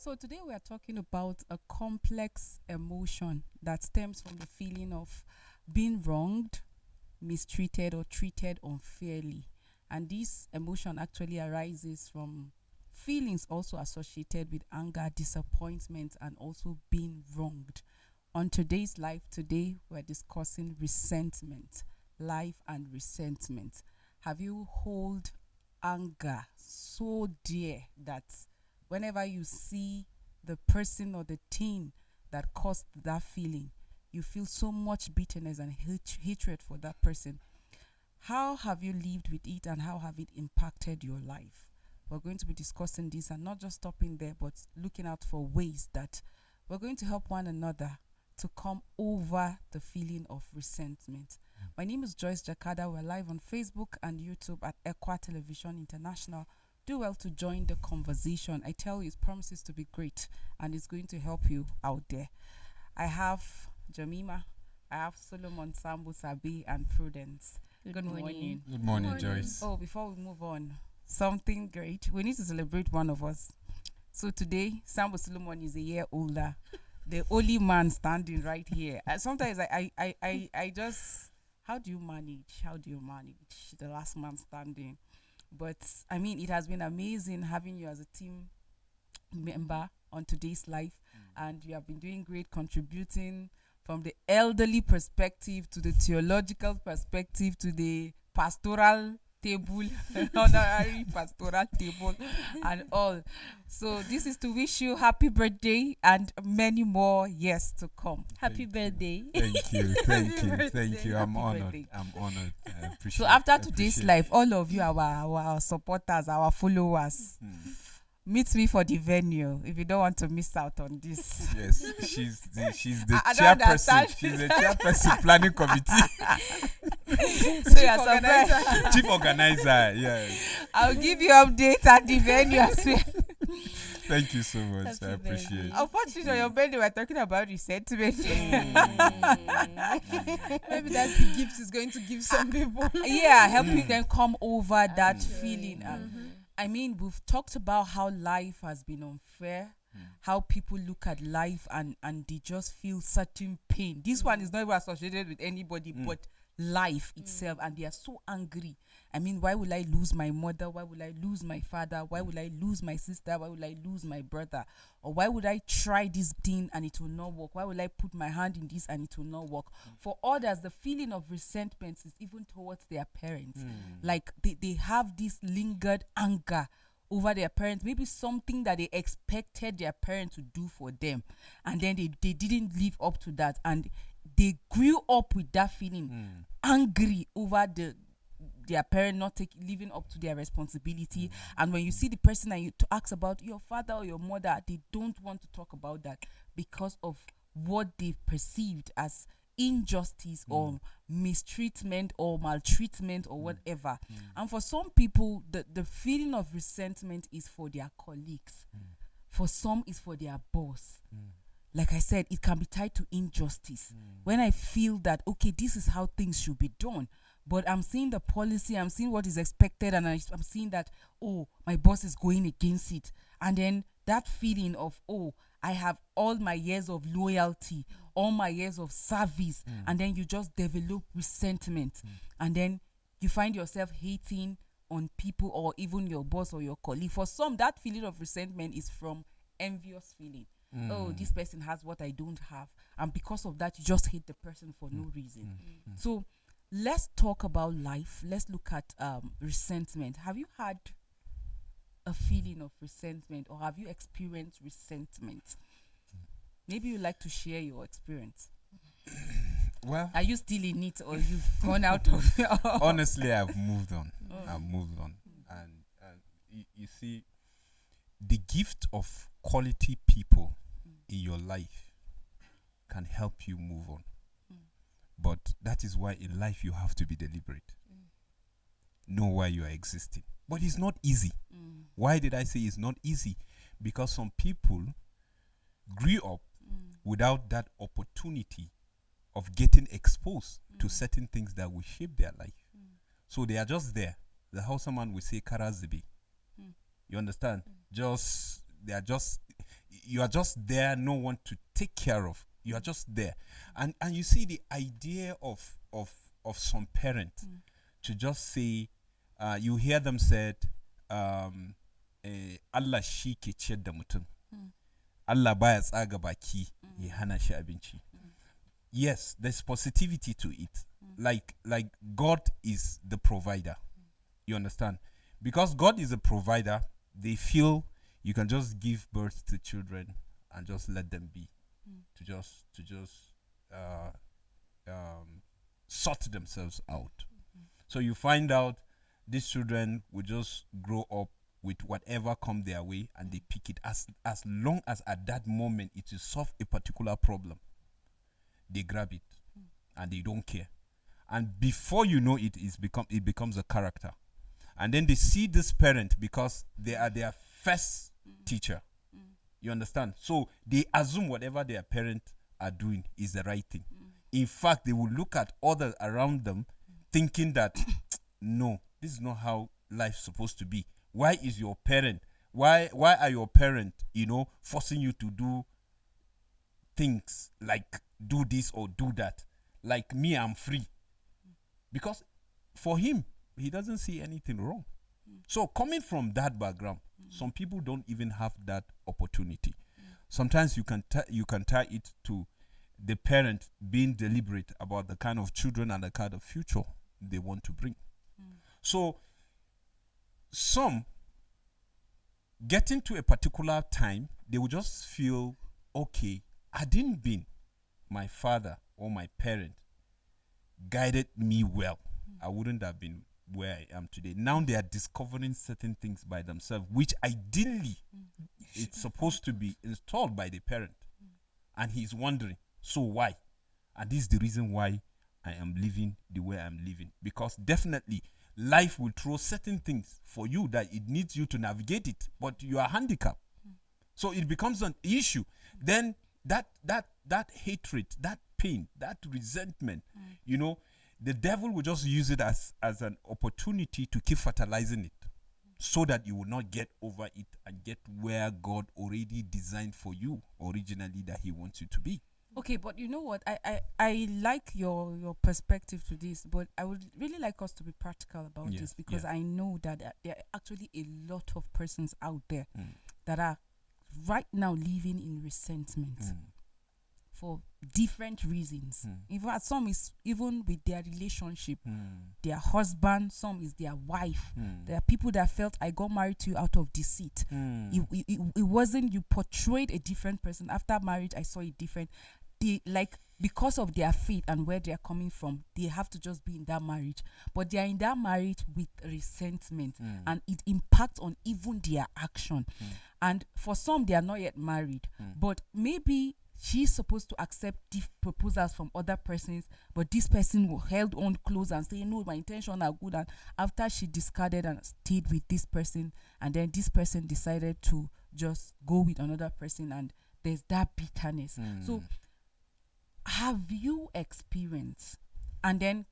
So today we are talking about a complex emotion that stems from the feeling of being wronged, mistreated, or treated unfairly. And this emotion actually arises from feelings also associated with anger, disappointment, and also being wronged. On today's life, today we're discussing resentment, life and resentment. Have you hold anger so dear that whenever you see the person or the thing that caused that feeling, you feel so much bitterness and hatred for that person? How have you lived with it and how have it impacted your life? We're going to be discussing this and not just stopping there, but looking out for ways that we're going to help one another to come over the feeling of resentment. My name is Joyce Jakada. We're live on Facebook and YouTube at Equa Television International. Do well to join the conversation. I tell you, it promises to be great and it's going to help you out there. I have Jamima, I have Solomon, Sambu, Sabi, and Prudence. Good morning. Good morning, Joyce. Oh, before we move on, something great. We need to celebrate one of us. So today, Sambu Solomon is a year older. The only man standing right here. Sometimes I just, how do you manage? How do you manage the last man standing? But I mean, it has been amazing having you as a team member on today's life, and you have been doing great, contributing from the elderly perspective to the theological perspective to the pastoral table, honorary pastoral table, and all. So this is to wish you happy birthday and many more years to come. Happy birthday. Thank you, thank you. I'm Happy honored. birthday. I'm honored. I appreciate. So after I today's appreciate. life, all of you, our supporters, our followers, meet me for the venue if you don't want to miss out on this. Yes, she's the I don't chairperson. understand. She's the chairperson planning committee, So you're surprised. chief organizer. Yes. I'll give you updates at the venue as well. Thank you so much. Happy I appreciate. birthday. Unfortunately, on your birthday, we're talking about resentment. Maybe that's the gift is going to give some people. Yeah, helping them come over that feeling. I mean, we've talked about how life has been unfair, how people look at life and they just feel certain pain. This one is not even associated with anybody but life itself, and they are so angry. I mean, why will I lose my mother? Why will I lose my father? Why will I lose my sister? Why will I lose my brother? Or why would I try this thing and it will not work? Why will I put my hand in this and it will not work? For others, the feeling of resentment is even towards their parents. Like they have this lingered anger over their parents, maybe something that they expected their parents to do for them, and then they didn't live up to that, and they grew up with that feeling, angry over their parent not living up to their responsibility. And when you see the person and you to ask about your father or your mother, they don't want to talk about that because of what they've perceived as injustice or mistreatment or maltreatment or whatever. And for some people, the feeling of resentment is for their colleagues. For some, it's for their boss. Like I said, it can be tied to injustice. When I feel that, okay, this is how things should be done, but I'm seeing the policy, I'm seeing what is expected, and I'm seeing that, oh, my boss is going against it. And then that feeling of, oh, I have all my years of loyalty, all my years of service, and then you just develop resentment. And then you find yourself hating on people or even your boss or your colleague. For some, that feeling of resentment is from envious feeling. Oh, this person has what I don't have. And because of that, you just hate the person for no reason. So let's talk about life. Let's look at resentment. Have you had a feeling of resentment or have you experienced resentment? Maybe you'd like to share your experience. Well, Are you still in it or you've gone out of it? honestly, I've moved on. I've moved on, and you see, the gift of quality people in your life can help you move on. But that is why in life you have to be deliberate. Know why you are existing. But it's not easy. Why did I say it's not easy? Because some people grew up without that opportunity of getting exposed to certain things that will shape their life. So they are just there. The Hausa man will say karazibi. You understand? They are just You are just there, no one to take care of. You are just there. And you see the idea of some parents to just say, you hear them said, Allah shi ke ciyar da mutum. Allah baya tsaga baki ya hana shi abinci. Yes, there's positivity to it. Like God is the provider. You understand? Because God is a provider, they feel you can just give birth to children and just let them be. To just sort themselves out. So you find out these children will just grow up with whatever come their way, and they pick it as long as at that moment it will solve a particular problem. They grab it and they don't care. And before you know it, it becomes a character. And then they see this parent because they are their first teacher. You understand? So they assume whatever their parents are doing is the right thing. In fact, they will look at others around them thinking that, no, this is not how life's supposed to be. Why is your parent, why are your parents, forcing you to do things like do this or do that? Like me, I'm free. Because for him, he doesn't see anything wrong. So coming from that background, some people don't even have that opportunity. Sometimes you can tie it to the parent being deliberate about the kind of children and the kind of future they want to bring. So some getting to a particular time, they will just feel, okay, hadn't been my father or my parent guided me well, I wouldn't have been where I am today. Now they are discovering certain things by themselves, which ideally it's supposed to be installed by the parent. And he's wondering, so why? And this is the reason why I am living the way I'm living. Because definitely life will throw certain things for you that it needs you to navigate it, but you are handicapped. So it becomes an issue. Then that hatred, that pain, that resentment, the devil will just use it as an opportunity to keep fertilizing it, so that you will not get over it and get where God already designed for you originally that he wants you to be. Okay, but you know what? I like your perspective to this, but I would really like us to be practical about this, because I know that there are actually a lot of persons out there that are right now living in resentment for different reasons. Even some is even with their relationship, their husband, some is their wife. There are people that felt, I got married to you out of deceit. It wasn't, you portrayed a different person. After marriage, I saw it different. They, like, because of their faith and where they are coming from, they have to just be in that marriage. But they are in that marriage with resentment, and it impacts on even their action. And for some, they are not yet married, but maybe she's supposed to accept proposals from other persons, but this person will held on close and say, no, my intentions are good. And after she discarded and stayed with this person, and then this person decided to just go with another person, and there's that bitterness. So have you experienced, and then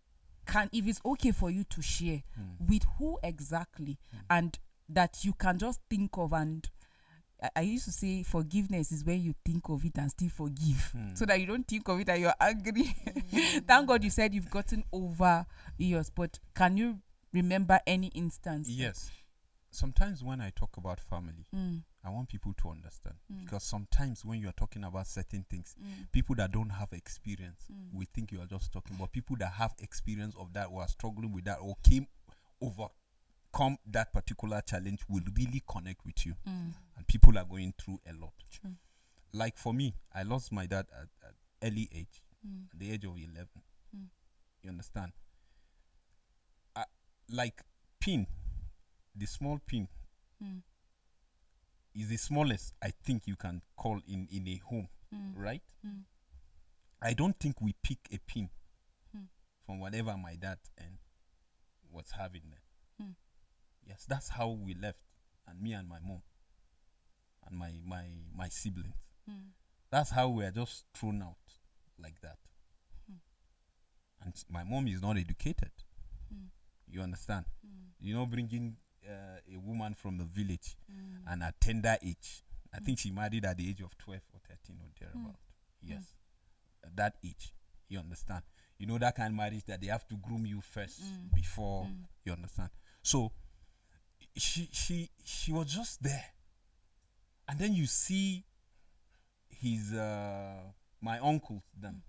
if it's okay for you to share with who exactly, and that you can just think of, and I used to say forgiveness is when you think of it and still forgive, so that you don't think of it and you're angry. Thank God you said you've gotten over yours, but can you remember any instance? Yes. Sometimes when I talk about family, I want people to understand, because sometimes when you are talking about certain things, people that don't have experience, we think you are just talking, but people that have experience of that, or are struggling with that, or overcome that particular challenge, will really connect with you. And people are going through a lot. True. Like for me, I lost my dad at early age, at the age of 11. You understand? Like pin, the small pin is the smallest I think you can call in a home, right? I don't think we pick a pin from whatever my dad was having there. Yes, that's how we left, and me and my mom and my siblings. That's how we are just thrown out like that. And my mom is not educated. You understand? Bringing a woman from the village and at tender age I think she married at the age of 12 or 13 or thereabout. Yes. At that age. You understand? You know that kind of marriage that they have to groom you first before you understand. So she was just there. And then you see his my uncles then,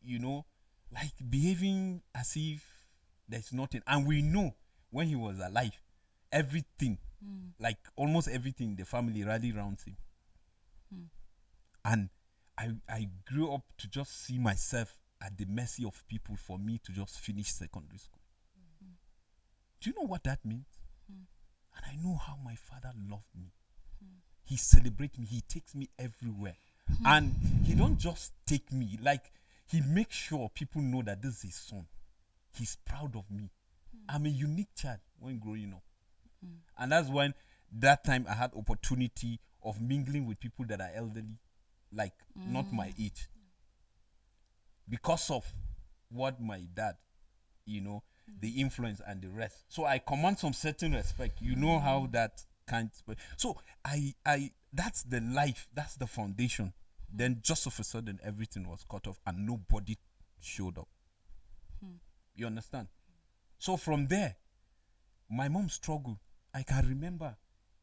you know, like behaving as if there's nothing. And we know when he was alive, everything, like almost everything, the family rallied around him. And I grew up to just see myself at the mercy of people for me to just finish secondary school. Do you know what that means? And I know how my father loved me. He celebrates me. He takes me everywhere. And he don't just take me. Like, he makes sure people know that this is his son. He's proud of me. I'm a unique child when growing up. And that's when that time I had opportunity of mingling with people that are elderly, like not my age. Because of what my dad, you know, the influence and the rest. So I command some certain respect. You know how that kind of, so I that's the life, that's the foundation. Then just of a sudden everything was cut off and nobody showed up. You understand? So from there, my mom struggled. I can remember,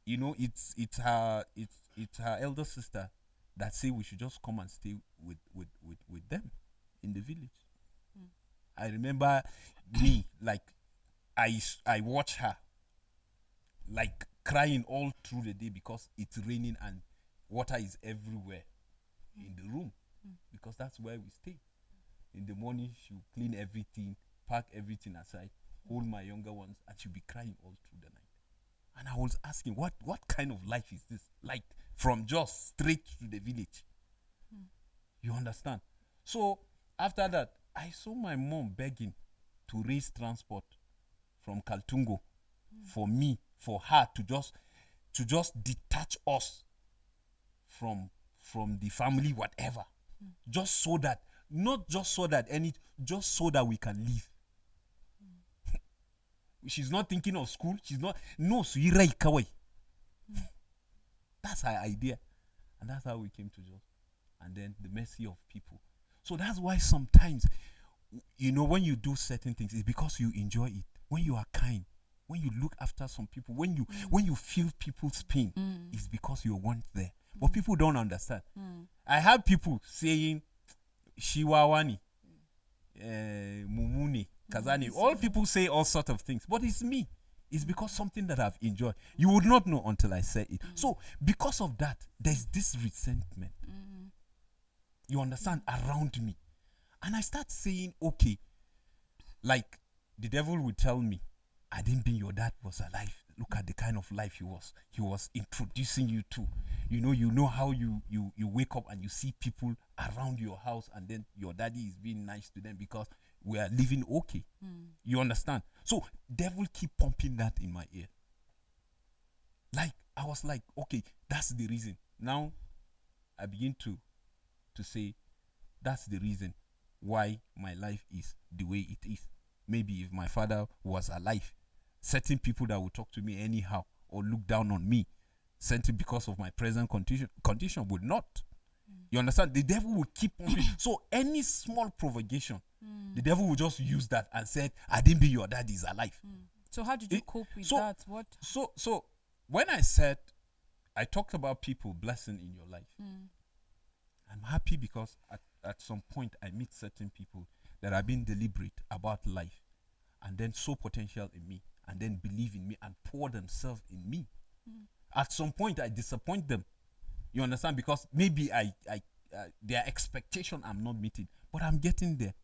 you know, it's her elder sister that say we should just come and stay with them in the village. I remember me, like, I watch her, like, crying all through the day because it's raining and water is everywhere in the room, because that's where we stay. In the morning, she'll clean everything, pack everything aside, hold my younger ones, and she'll be crying all through the night. And I was asking, what kind of life is this? Like, from just straight to the village. You understand? So, after that, I saw my mom begging to raise transport from Kaltungo for me, for her to just detach us from the family, whatever. Just so that, not just so that just so that we can live. She's not thinking of school. She's not, no, Suirai Kawai. That's her idea. And that's how we came to Jos. And then the mercy of people. So that's why sometimes, you know, when you do certain things, it's because you enjoy it. When you are kind, when you look after some people, when you feel people's pain, it's because you want there. But people don't understand. I have people saying, Shiwawani, Mumuni, Kazani. All people say all sorts of things. But it's me. It's because something that I've enjoyed. You would not know until I say it. So because of that, there's this resentment. You understand? Around me. And I start saying, okay, like the devil would tell me, I didn't think your dad was alive. Look at the kind of life he was introducing you to. You know how you wake up and you see people around your house, and then your daddy is being nice to them because we are living okay. You understand? So devil keep pumping that in my ear. Like, I was like, okay, that's the reason. Now I begin to say, that's the reason why my life is the way it is. Maybe if my father was alive, certain people that would talk to me anyhow or look down on me, certain because of my present condition would not. You understand? The devil will keep on. So any small provocation, the devil will just use that and said, I didn't be your dad is alive. So how did you cope with that? What? So when I said, I talked about people blessing in your life, I'm happy because at some point I meet certain people that are being deliberate about life and then saw potential in me and then believe in me and pour themselves in me. At some point I disappoint them. You understand? Because maybe their expectation I'm not meeting, but I'm getting there.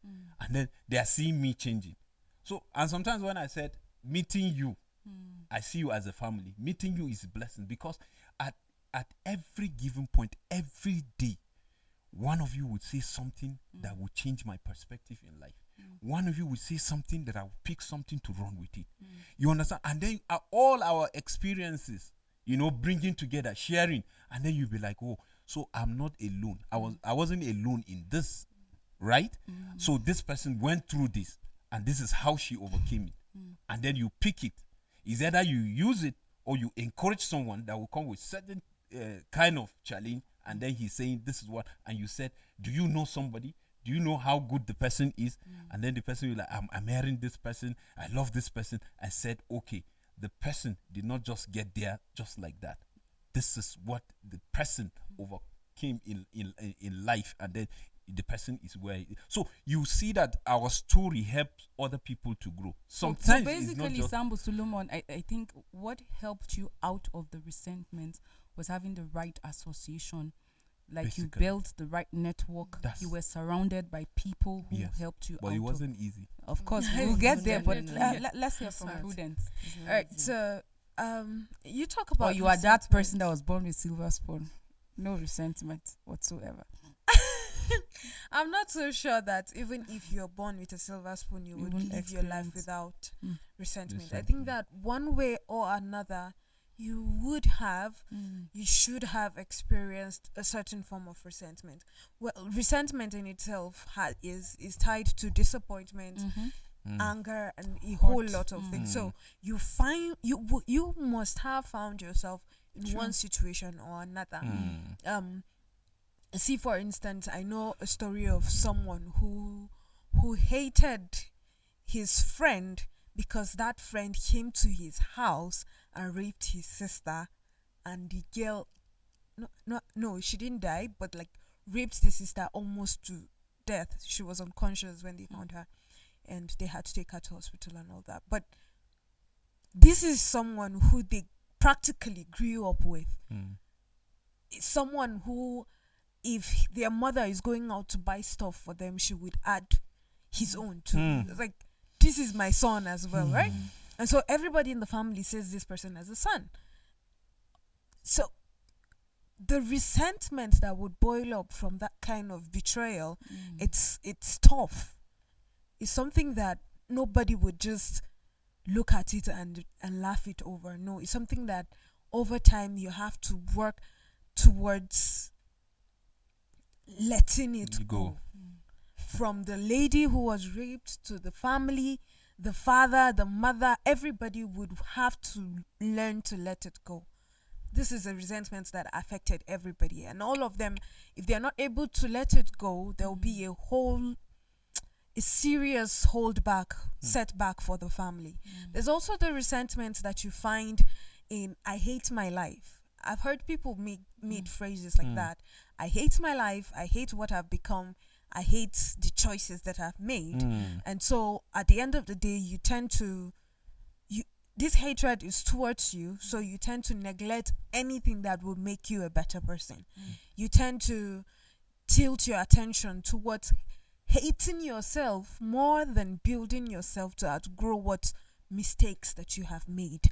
And then they are seeing me changing. So, and sometimes when I said meeting you, I see you as a family. Meeting you is a blessing because at every given point, every day, one of you would say something that would change my perspective in life. One of you would say something that I would pick something to run with it. You understand? And then all our experiences, you know, bringing together, sharing, and then you'll be like, oh, so I'm not alone. I wasn't alone in this, right? So this person went through this, and this is how she overcame it. And then you pick it. It's either you use it or you encourage someone that will come with certain kind of challenge, and then he's saying this is what, and you said, do you know somebody? Do you know how good the person is? And then the person will like, I'm hearing this person, I love this person. I said, okay, the person did not just get there just like that. This is what the person overcame in life, and then the person is where so you see that our story helps other people to grow. Sometimes so it's not basically, just Sambo Solomon, I think what helped you out of the resentment was having the right association. Like Basically. you built the right network. You were surrounded by people who helped you but out. It wasn't easy. Of course, we'll get there, but Definitely. let's hear from Prudence. All right, so you talk about Or you are that resentment. person that was born with silver spoon. No resentment whatsoever. I'm not so sure that even if you're born with a silver spoon, you would won't live your life experience. without Mm. resentment. I think that one way or another, you would have, you should have experienced a certain form of resentment. Well, resentment in itself is tied to disappointment, anger, and a whole lot of things. So you find you must have found yourself in one situation or another. See, for instance, I know a story of someone who hated his friend because that friend came to his house and raped his sister, and the girl, no, she didn't die, but like raped the sister almost to death. She was unconscious when they found her, and they had to take her to hospital and all that. But this is someone who they practically grew up with. It's someone who, if their mother is going out to buy stuff for them, she would add his own too. It's like, this is my son as well, right? And so everybody in the family says this person as a son. So the resentment that would boil up from that kind of betrayal, it's tough. It's something that nobody would just look at it and laugh it over. No, it's something that over time you have to work towards letting it go. From the lady who was raped to the family, the father, the mother, everybody would have to learn to let it go. This is a resentment that affected everybody, and all of them, if they're not able to let it go, there will be a serious setback for the family. There's also the resentment that you find in "I hate my life." I've heard people make phrases like that. I hate my life. I hate what I've become. I hate the choices that I've made. And so at the end of the day, you tend to, this hatred is towards you, so you tend to neglect anything that will make you a better person. You tend to tilt your attention towards hating yourself more than building yourself to outgrow what mistakes that you have made.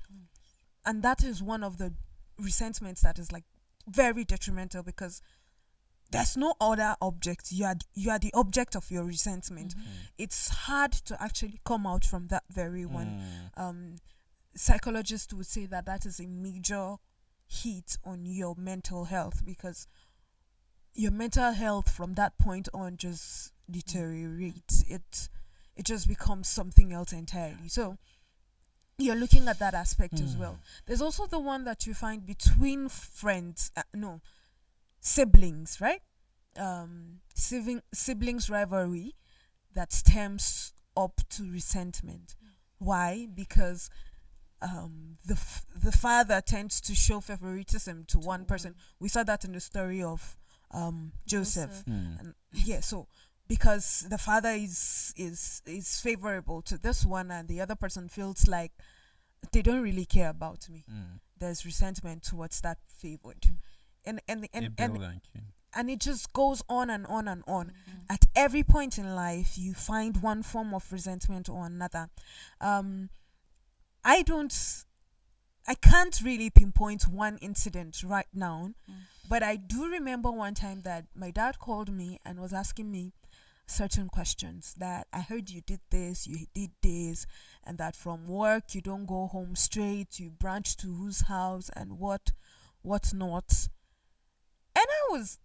And that is one of the resentments that is like very detrimental, because there's no other object. You are the object of your resentment. It's hard to actually come out from that very one. Psychologists would say that is a major hit on your mental health, because your mental health from that point on just deteriorates. It just becomes something else entirely. So you're looking at that aspect as well. There's also the one that you find between friends, siblings, right? Siblings rivalry that stems up to resentment. Why? Because the father tends to show favoritism to one person. We saw that in the story of Joseph. And so because the father is favorable to this one, and the other person feels like they don't really care about me. There's resentment towards that favored. And it just goes on and on and on. At every point in life, you find one form of resentment or another. I can't really pinpoint one incident right now, but I do remember one time that my dad called me and was asking me certain questions, that I heard you did this, you did this, and that from work you don't go home straight, you branch to whose house and what not. And I was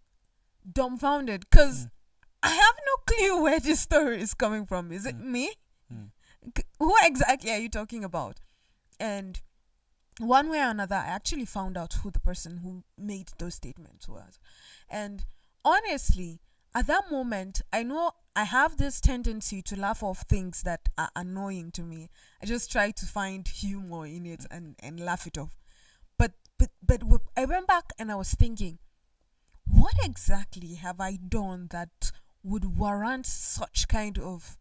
dumbfounded, because I have no clue where this story is coming from. Is it me? Who exactly are you talking about? And one way or another, I actually found out who the person who made those statements was. And honestly, at that moment, I know I have this tendency to laugh off things that are annoying to me. I just try to find humor in it and laugh it off. But I went back and I was thinking, what exactly have I done that would warrant such kind of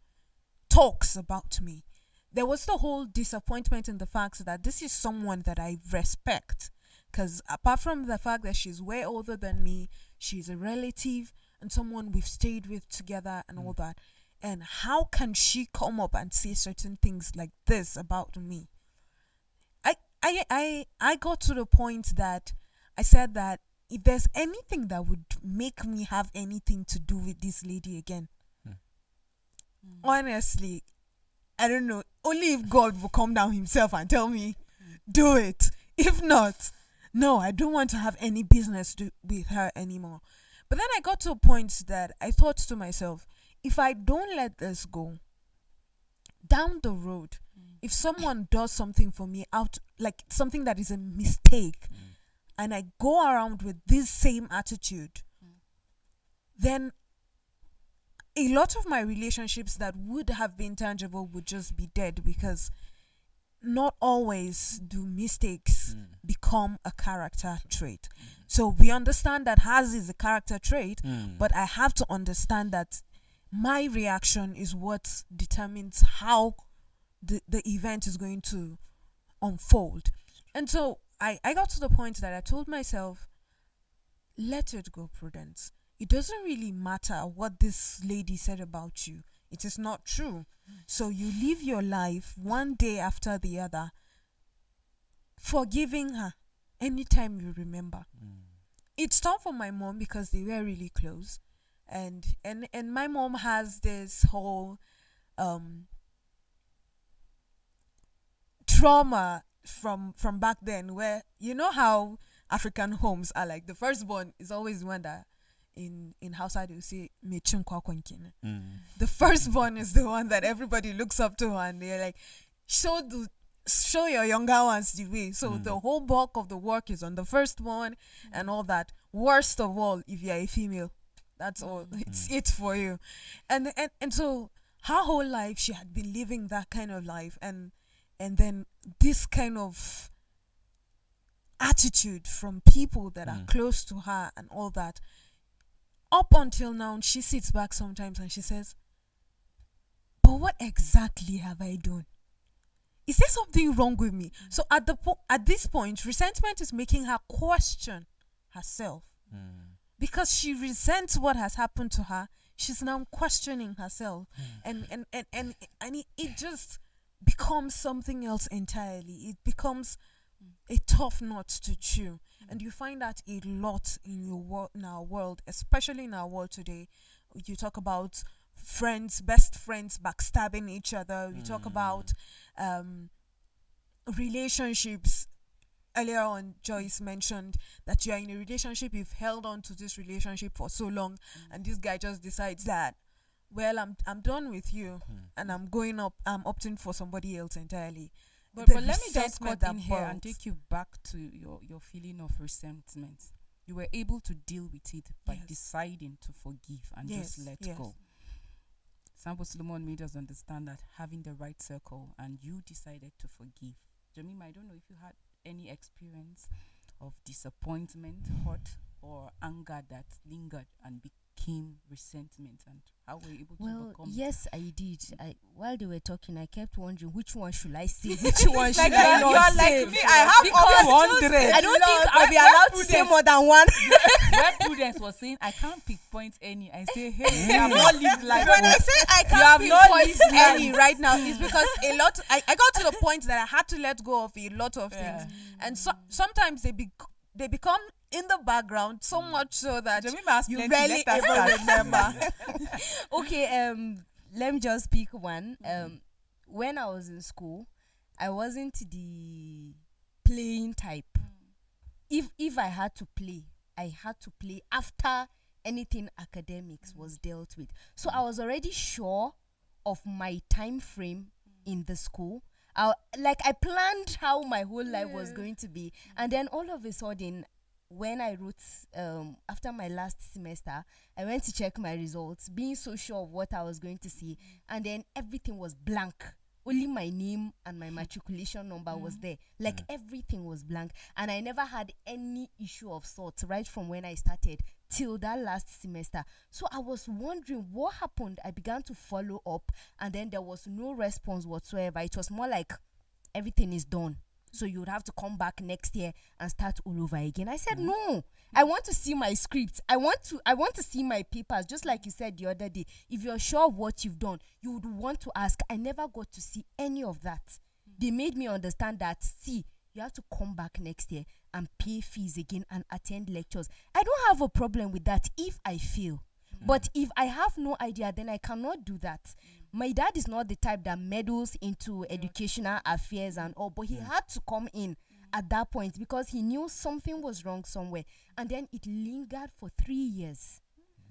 talks about me? There was the whole disappointment in the fact that this is someone that I respect. Because apart from the fact that she's way older than me, she's a relative and someone we've stayed with together and all that. And how can she come up and say certain things like this about me? I got to the point that I said that if there's anything that would make me have anything to do with this lady again, honestly, I don't know. Only if God will come down himself and tell me, do it. If not, no, I don't want to have any business with her anymore. But then I got to a point that I thought to myself, if I don't let this go, down the road, if someone does something for me out, like something that is a mistake, and I go around with this same attitude, then a lot of my relationships that would have been tangible would just be dead, because not always do mistakes become a character trait. So we understand that hers is a character trait, but I have to understand that my reaction is what determines how the event is going to unfold. And so I got to the point that I told myself, let it go, Prudence. It doesn't really matter what this lady said about you. It is not true. So you live your life one day after the other, forgiving her anytime you remember. It's tough for my mom because they were really close. And my mom has this whole trauma from back then, where you know how African homes are like, the firstborn is always the one that in Hausa they will say mechin kwakwankin. The firstborn is the one that everybody looks up to, and they're like, show your younger ones the way. So the whole bulk of the work is on the firstborn and all that. Worst of all, if you're a female, that's all. It's it for you. And so her whole life she had been living that kind of life, and then this kind of attitude from people that are close to her and all that. Up until now, she sits back sometimes and she says, but what exactly have I done? Is there something wrong with me? So at this point, resentment is making her question herself. Because she resents what has happened to her. She's now questioning herself. And it just becomes something else entirely. It becomes a tough nut to chew. And you find that a lot in our world, especially in our world today. You talk about friends, best friends backstabbing each other. We talk about relationships. Earlier on, Joyce mentioned that you are in a relationship, you've held on to this relationship for so long, and this guy just decides that, well, I'm done with you, and I'm opting for somebody else entirely. But let me just cut in here and take you back to your feeling of resentment. You were able to deal with it by deciding to forgive and just let go. Sample Solomon made us understand that having the right circle, and you decided to forgive. Jemima, I don't know if you had any experience of disappointment, hurt, or anger that lingered and became resentment, and how were you able to overcome? Yes, I did. While they were talking, I kept wondering, which one should I say? Which one should I not say? Like me, I have up to 100. I don't think I'll be allowed to say more than one. Where Prudence was saying, I can't pinpoint any. I say, hey, you have not lived life. When I say I can't pinpoint any right now, it's because I got to the point that I had to let go of a lot of things. And sometimes they become in the background so much so that you barely ever remember. Okay, let me just pick one. When I was in school, I wasn't the playing type. If I had to play, I had to play after anything academics was dealt with. So I was already sure of my time frame in the school. I planned how my whole life was going to be, and then all of a sudden, when I wrote after my last semester, I went to check my results, being so sure of what I was going to see, and then everything was blank. Only my name and my matriculation number was there. Like everything was blank, and I never had any issue of sorts right from when I started till that last semester. So I was wondering what happened. I began to follow up, and then there was no response whatsoever. It was more like everything is done, so you would have to come back next year and start all over again. I said no, I want to see my scripts. I want to see my papers. Just like you said the other day, if you're sure of what you've done, you would want to ask. I never got to see any of that. They made me understand that, see, you have to come back next year and pay fees again and attend lectures. I don't have a problem with that if I fail. But if I have no idea, then I cannot do that. My dad is not the type that meddles into educational affairs and all, but he had to come in at that point because he knew something was wrong somewhere. And then it lingered for 3 years.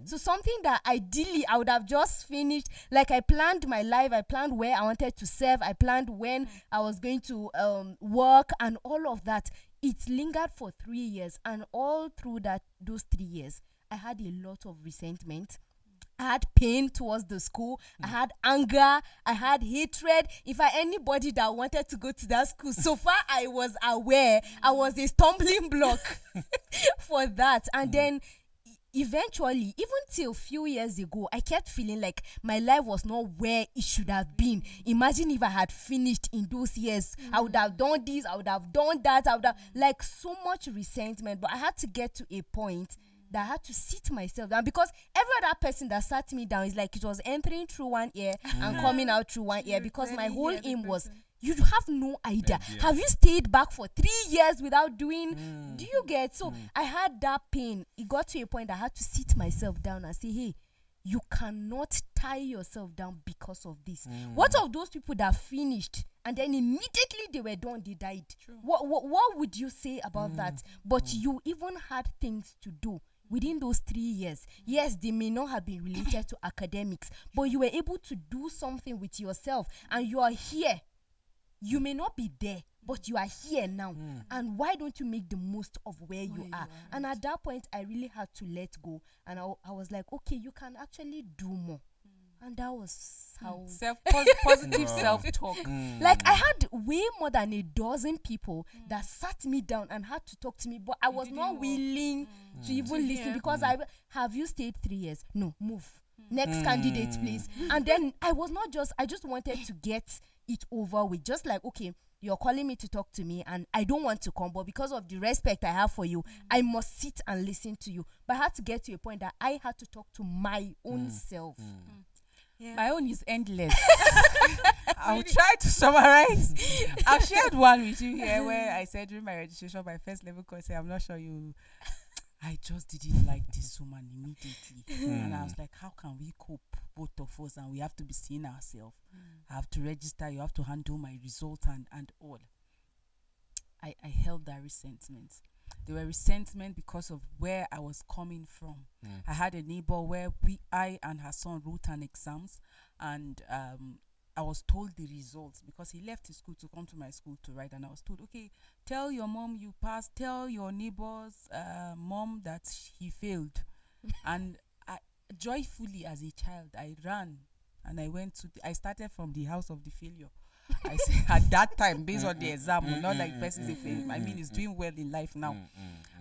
So something that ideally I would have just finished, like I planned my life, I planned where I wanted to serve, I planned when I was going to work and all of that. It lingered for 3 years, and all through those 3 years, I had a lot of resentment. I had pain towards the school. I had anger. I had hatred. If I anybody that wanted to go to that school, so far I was aware, I was a stumbling block for that. And then eventually, even till few years ago, I kept feeling like my life was not where it should have been. Imagine if I had finished in those years. I would have done this, I would have done that, I would have, like, so much resentment. But I had to get to a point that I had to sit myself down, because every other person that sat me down is like it was entering through one ear and coming out through one ear, because my whole aim was, you have no idea. Have you stayed back for 3 years without doing? Do you get? So I had that pain. It got to a point that I had to sit myself down and say, hey, you cannot tie yourself down because of this. What of those people that finished and then immediately they were done, they died? What would you say about that? But you even had things to do within those 3 years. Yes, they may not have been related to academics, but you were able to do something with yourself, and you are here. You may not be there, but you are here now. And why don't you make the most of where you are? And at that point, I really had to let go. And I was like, okay, you can actually do more. And that was how... Positive self-talk. Like, I had way more than a dozen people that sat me down and had to talk to me, but I was not willing to even listen, because have you stayed 3 years? No, move. Next candidate, please. And then I just wanted to get it over with. Just like, okay, you're calling me to talk to me and I don't want to come, but because of the respect I have for you, I must sit and listen to you. But I had to get to a point that I had to talk to my own self. My own is endless. I'll try to summarize. I've shared one with you here where I said during my registration, my first level course, I'm not sure I just didn't like this woman immediately. And I was like, how can we cope, both of us? And we have to be seeing ourselves. I have to register, you have to handle my results and all. I held that resentment. There were resentment because of where I was coming from. I had a neighbor where I and her son wrote an exams, and I was told the results because he left his school to come to my school to write, and I was told, okay, tell your mom you passed, tell your neighbor's mom that he failed. And joyfully as a child, I ran and I started from the house of the failure. I said at that time, based on the exam, not like person's a failure. I mean, he's doing well in life now.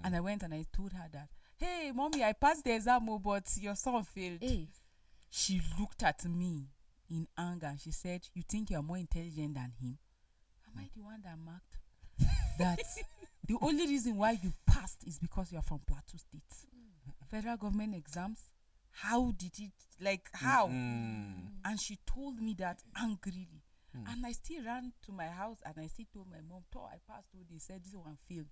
And I went and I told her that, hey, mommy, I passed the exam, but your son failed. Hey. She looked at me in anger and she said, you think you're more intelligent than him? Am I the one that marked that the only reason why you passed is because you're from Plateau State? Federal government exams? How did it, like, how? And she told me that angrily. And I still ran to my house and I still told my mom, I passed all this. Said this one failed.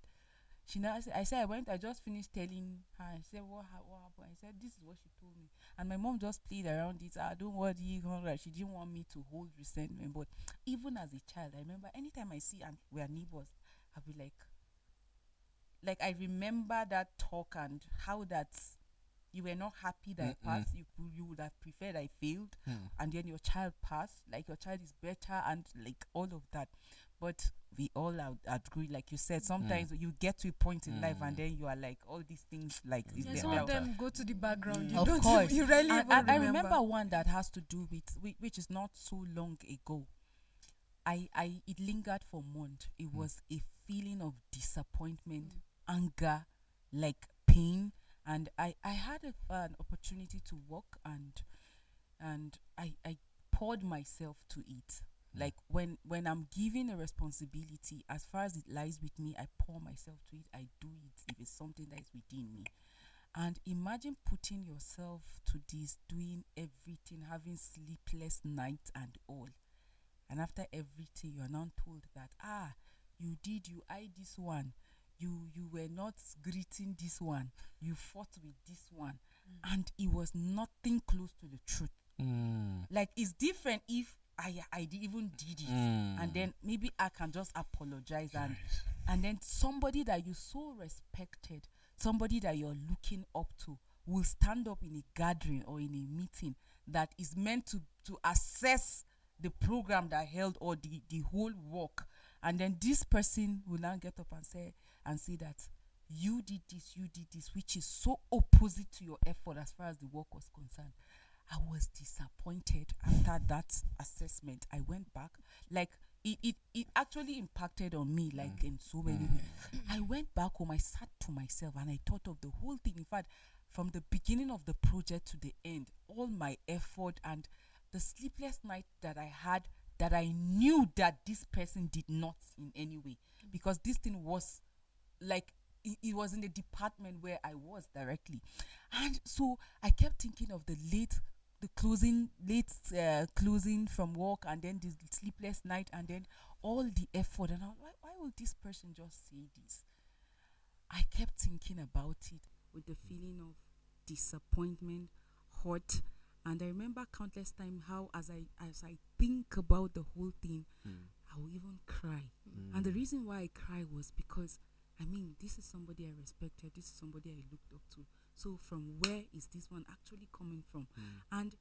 I said, I just finished telling her. I said, what happened? I said, this is what she told me. And my mom just played around it. Don't worry, she didn't want me to hold resentment. But even as a child, I remember anytime I see and we are neighbors, I'll be like I remember that talk and how that you were not happy that I passed. You would have preferred I failed, and then your child passed. Like your child is better, and like all of that. But we all agree, like you said, sometimes you get to a point in life, and then you are like all these things, like some of them go to the background. You of don't course. you really even I remember one that has to do with which is not so long ago. It lingered for months. It was a feeling of disappointment, anger, like pain, and I had an opportunity to work, and I poured myself to it. Like when I'm given a responsibility, as far as it lies with me, I pour myself to it. I do it if it's something that is within me. And imagine putting yourself to this, doing everything, having sleepless nights and all. And after everything, you are now told that, you eyed this one. You were not greeting this one. You fought with this one. And it was nothing close to the truth. Like, it's different if I even did it. And then maybe I can just apologize. And then somebody that you so respected, somebody that you're looking up to, will stand up in a gathering or in a meeting that is meant to assess the program that held or the whole work, and then this person will now get up and say that you did this, which is so opposite to your effort as far as the work was concerned. I was disappointed after that assessment. I went back, like it actually impacted on me, like in so many ways. I went back home, I sat to myself, and I thought of the whole thing. In fact, from the beginning of the project to the end, all my effort and the sleepless night that I had, that I knew that this person did not in any way, because this thing was like, it was in the department where I was directly. And so I kept thinking of the late closing from work, and then the sleepless night, and then all the effort. And I was like, why would this person just say this? I kept thinking about it with the feeling of disappointment, hurt. And I remember countless times how as I think about the whole thing, I will even cry. And the reason why I cry was because, I mean, this is somebody I respected. This is somebody I looked up to. So from where is this one actually coming from? And,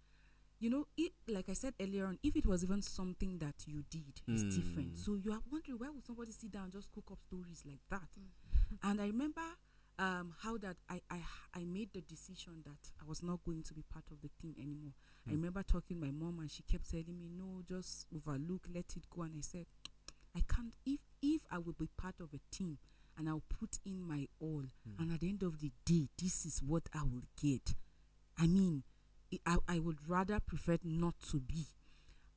you know, like I said earlier on, if it was even something that you did, it's different. So you are wondering, why would somebody sit down and just cook up stories like that? And I remember how that I made the decision that I was not going to be part of the team anymore. I remember talking to my mom, and she kept telling me, no, just overlook, let it go. And I said, I can't, if I will be part of a team and I'll put in my all, and at the end of the day, this is what I will get. I mean, I would rather prefer not to be.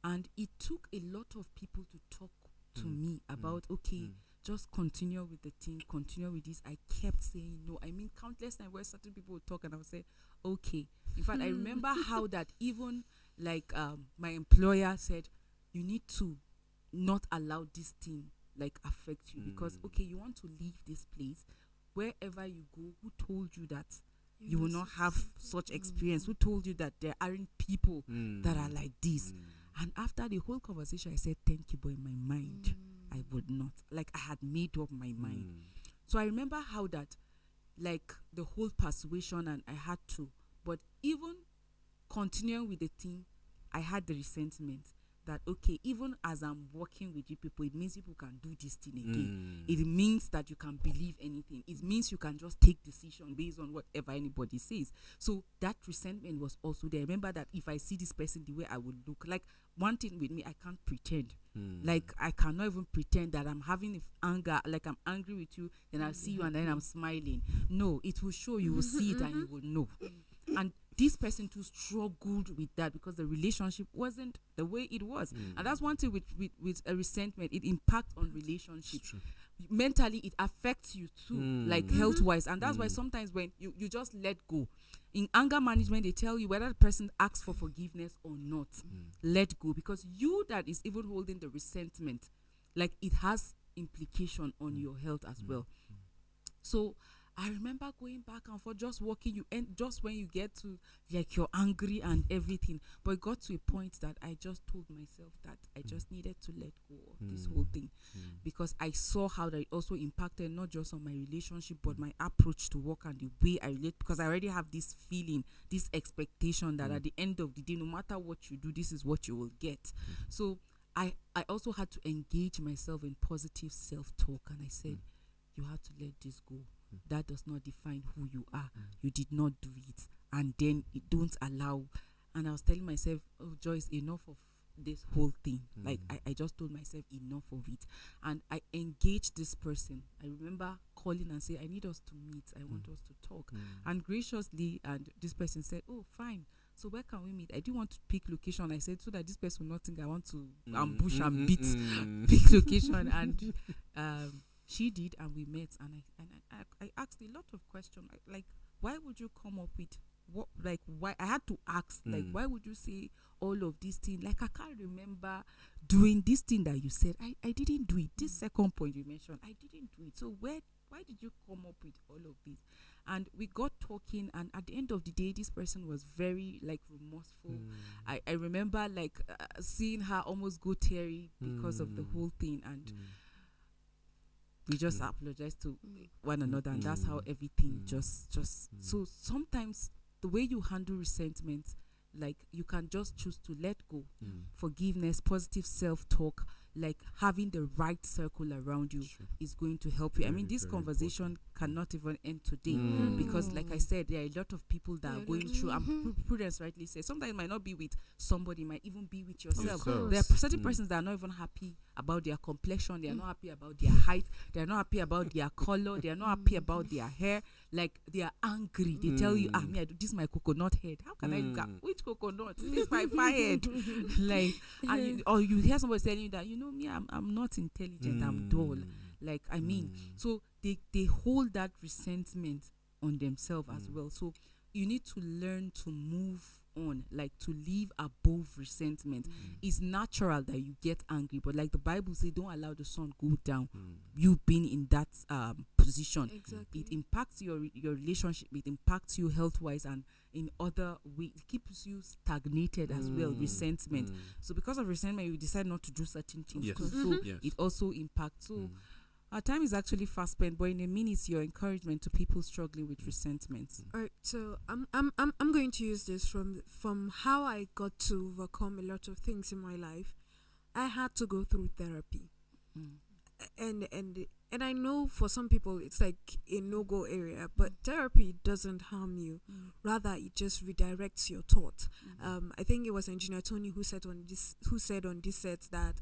And it took a lot of people to talk to me about, okay, just continue with the team, continue with this. I kept saying no. I mean, countless times where certain people would talk and I would say, okay. In fact, I remember how that even like my employer said, you need to not allow this thing like affect you, because okay, you want to leave this place, wherever you go, who told you that you will not have such experience? Who told you that there aren't people that are like this? And after the whole conversation, I said thank you, but in my mind I would not. Like, I had made up my mind. So I remember how that, like, the whole persuasion, and I had to, but even continuing with the thing, I had the resentment that, okay, even as I'm working with you people, it means people can do this thing again. It means that you can believe anything. It means you can just take decision based on whatever anybody says. So that resentment was also there. I remember that if I see this person the way I would look, like, one thing with me, I can't pretend. Like, I cannot even pretend that I'm having anger, like I'm angry with you, then I'll see you and then I'm smiling. No, it will show, you will see it and you will know. And this person too struggled with that because the relationship wasn't the way it was. And that's one thing with a resentment, it impacts on relationships. Mentally, it affects you too, like health-wise. And that's why sometimes when you just let go. In anger management, they tell you whether the person asks for forgiveness or not. Let go, because you that is even holding the resentment, like, it has implication on your health as well. So I remember going back and forth, just walking. You end just when you get to like you're angry and everything. But it got to a point that I just told myself that I just needed to let go of this whole thing, because I saw how that it also impacted not just on my relationship but my approach to work and the way I relate. Because I already have this feeling, this expectation that at the end of the day, no matter what you do, this is what you will get. So I also had to engage myself in positive self-talk, and I said, you have to let this go. That does not define who you are. You did not do it. And then it don't allow. And I was telling myself, oh, Joyce, enough of this whole thing. Like, I just told myself enough of it. And I engaged this person. I remember calling and saying, I need us to meet. I want us to talk. And graciously, and this person said, oh, fine. So where can we meet? I didn't want to pick location. I said, so that this person will not think I want to ambush and beat pick location. And she did, and we met, and I asked a lot of questions, like why would you come up with what, like why I had to ask, like why would you say all of these things? Like I can't remember doing this thing that you said. I didn't do it. This second point you mentioned, I didn't do it. So why did you come up with all of this? And we got talking, and at the end of the day, this person was very like remorseful. I remember like seeing her almost go teary because of the whole thing, and we just apologized to one another, and that's how everything just so sometimes the way you handle resentment, like you can just choose to let go. Forgiveness, positive self-talk, like having the right circle around you is going to help you. I mean, this conversation cannot even end today because, like I said, there are a lot of people that are going through, and Prudence rightly says, sometimes it might not be with somebody, it might even be with yourself. There are certain persons that are not even happy about their complexion, they are not happy about their height, they are not happy about their color, they are not happy about their hair, like they are angry. They tell you, this is my coconut head. How can I look at which coconut? This is my forehead. Like, and or you hear somebody telling you that, you know me, I'm not intelligent, I'm dull. Like, I mean, so they hold that resentment on themselves as well. So you need to learn to move on, like to live above resentment. It's natural that you get angry, but like the Bible says, don't allow the sun go down. You being in that position, it impacts your relationship, it impacts you health wise, and in other ways it keeps you stagnated as well. Resentment. So because of resentment, you decide not to do certain things. So it also impacts. So our time is actually fast spent, but in a minute, your encouragement to people struggling with resentment. All right, so I'm going to use this from how I got to overcome a lot of things in my life. I had to go through therapy, and I know for some people it's like a no-go area, but therapy doesn't harm you. Rather, it just redirects your thought. I think it was Engineer Tony who said on this set that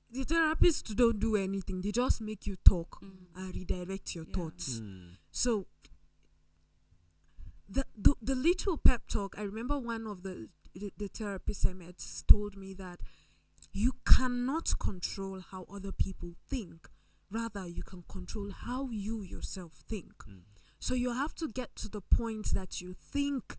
the therapists don't do anything. They just make you talk and redirect your thoughts. So the little pep talk, I remember one of the therapists I met told me that you cannot control how other people think. Rather, you can control how you yourself think. So you have to get to the point that you think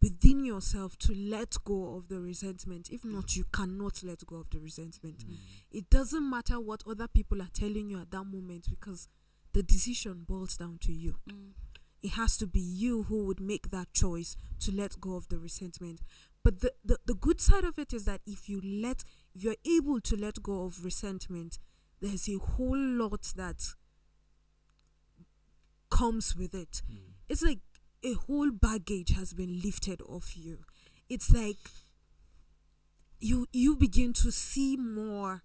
within yourself to let go of the resentment. If not, you cannot let go of the resentment. It doesn't matter what other people are telling you at that moment, because the decision boils down to you. It has to be you who would make that choice to let go of the resentment. But the good side of it is that if you're able to let go of resentment, there's a whole lot that comes with it. It's like a whole baggage has been lifted off you. It's like you begin to see more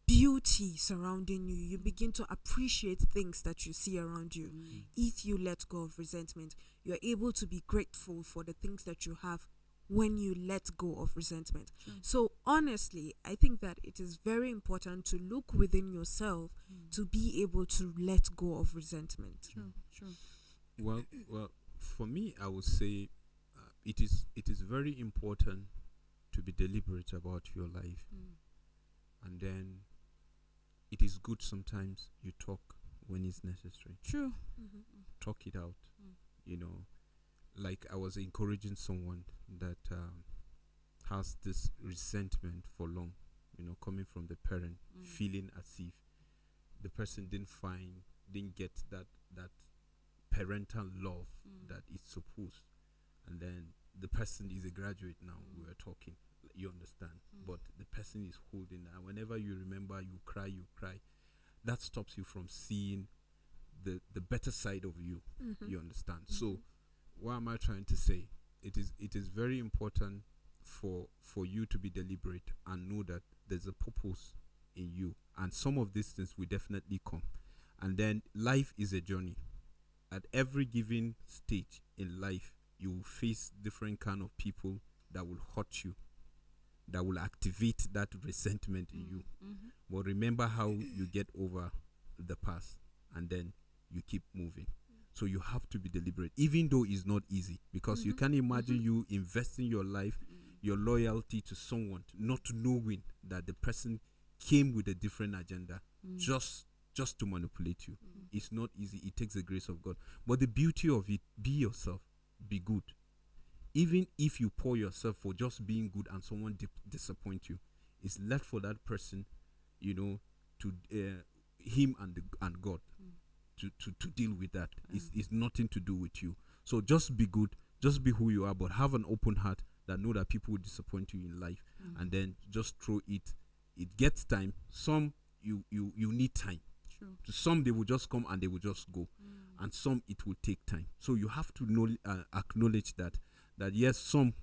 beauty surrounding you. You begin to appreciate things that you see around you. If you let go of resentment, you're able to be grateful for the things that you have when you let go of resentment. So honestly, I think that it is very important to look within yourself to be able to let go of resentment. Well, for me, I would say it is very important to be deliberate about your life, and then it is good sometimes you talk when it's necessary. Talk it out. You know, like I was encouraging someone that has this resentment for long, you know, coming from the parent, feeling as if the person didn't find didn't get that parental love that it's supposed, and then the person is a graduate now. We were talking, you understand, but the person is holding that. Whenever you remember, you cry. That stops you from seeing the better side of you. You understand. So what am I trying to say? It is very important for you to be deliberate and know that there's a purpose in you, and some of these things will definitely come. And then life is a journey. At every given stage in life, you will face different kind of people that will hurt you, that will activate that resentment in you. But remember how you get over the past, and then you keep moving. So you have to be deliberate, even though it's not easy, because you can't imagine you investing your life, your loyalty to someone, not knowing that the person came with a different agenda, just to manipulate you. It's not easy. It takes the grace of God. But the beauty of it, be yourself, be good. Even if you pour yourself for just being good and someone disappoint you, it's left for that person, to him and God to deal with that. It's nothing to do with you. So just be good, just be who you are, but have an open heart that know that people will disappoint you in life, and then just throw it. It gets time. Some you need time. True. To some, they will just come and they will just go, and some it will take time. So you have to know, acknowledge that yes, some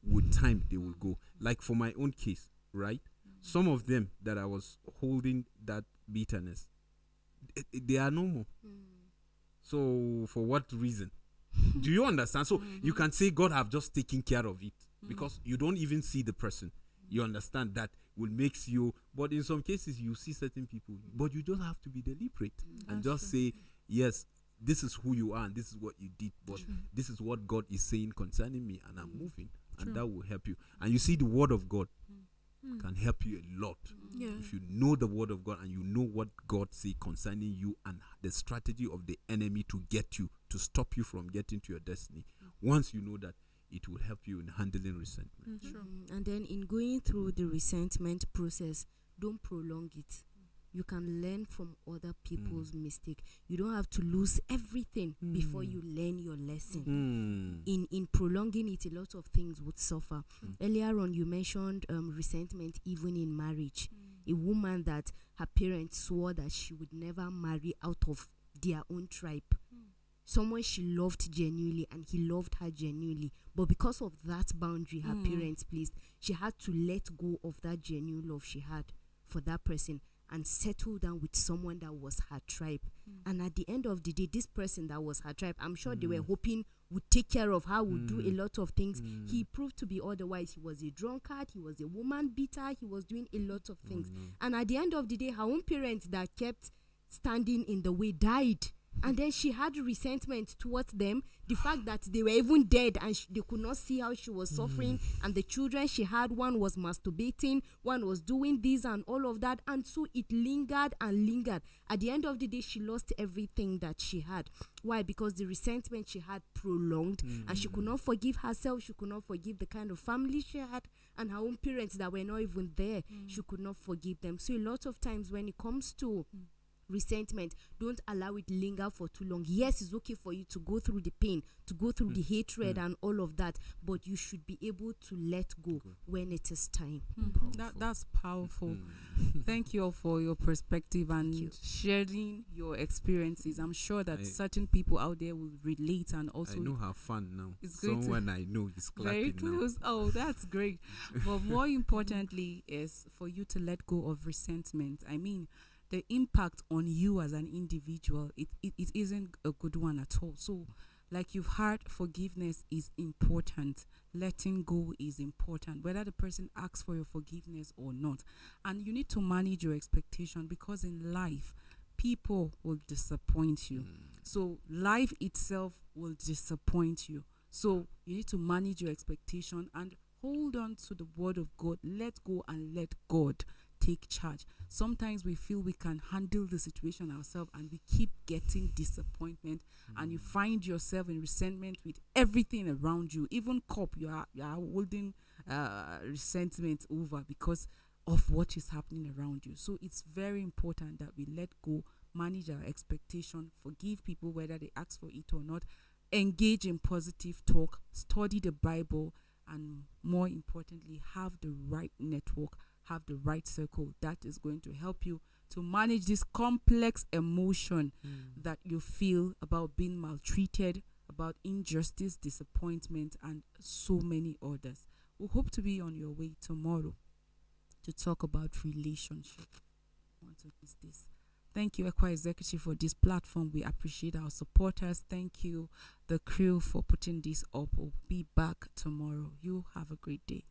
with time they will go. Like for my own case, right? Some of them that I was holding that bitterness, they are no more. So for what reason? Do you understand? So you can say God have just taken care of it, because you don't even see the person. You understand that will makes you, but in some cases you see certain people, but you just have to be deliberate and just say, yes, this is who you are and this is what you did, but this is what God is saying concerning me, and I'm moving, and that will help you. And you see, the word of God can help you a lot. If you know the word of God and you know what God say concerning you and the strategy of the enemy to get you, to stop you from getting to your destiny, once you know that, it will help you in handling resentment. And then in going through the resentment process, don't prolong it. You can learn from other people's mistake. You don't have to lose everything before you learn your lesson. In prolonging it, a lot of things would suffer. Earlier on, you mentioned resentment even in marriage. A woman that her parents swore that she would never marry out of their own tribe. Someone she loved genuinely, and he loved her genuinely. But because of that boundary her parents placed, she had to let go of that genuine love she had for that person and settle down with someone that was her tribe. And at the end of the day, this person that was her tribe, I'm sure they were hoping would take care of her, would do a lot of things. He proved to be otherwise. He was a drunkard, he was a woman beater, he was doing a lot of things. And at the end of the day, her own parents that kept standing in the way died. And then she had resentment towards them, the fact that they were even dead and they could not see how she was suffering. And the children she had, one was masturbating, one was doing this and all of that. And so it lingered and lingered. At the end of the day, she lost everything that she had. Why? Because the resentment she had prolonged, and she could not forgive herself. She could not forgive the kind of family she had, and her own parents that were not even there. She could not forgive them. So a lot of times when it comes to resentment, don't allow it linger for too long. Yes, it's okay for you to go through the pain, to go through the hatred and all of that, but you should be able to let go when it is time. That's powerful. Thank you all for your perspective and sharing your experiences. I'm sure that certain people out there will relate, and also I know how fun now. It's great. Someone I know is clapping very close. now. Oh, that's great. But more importantly is for you to let go of resentment. I mean, the impact on you as an individual, it isn't a good one at all. So, like you've heard, forgiveness is important. Letting go is important, whether the person asks for your forgiveness or not. And you need to manage your expectation, because in life, people will disappoint you. So life itself will disappoint you. So you need to manage your expectation and hold on to the word of God. Let go and let God take charge. Sometimes we feel we can handle the situation ourselves, and we keep getting disappointment, and you find yourself in resentment with everything around you. Even you are holding resentment over because of what is happening around you. So it's very important that we let go, manage our expectation, forgive people whether they ask for it or not, engage in positive talk, study the Bible, and more importantly, have the right network, have the right circle. That is going to help you to manage this complex emotion that you feel about being maltreated, about injustice, disappointment, and so many others. We hope to be on your way tomorrow to talk about relationship. I want to miss this. Thank you, Equa Executive, for this platform. We appreciate our supporters. Thank you, the crew, for putting this up. We'll be back tomorrow. You have a great day.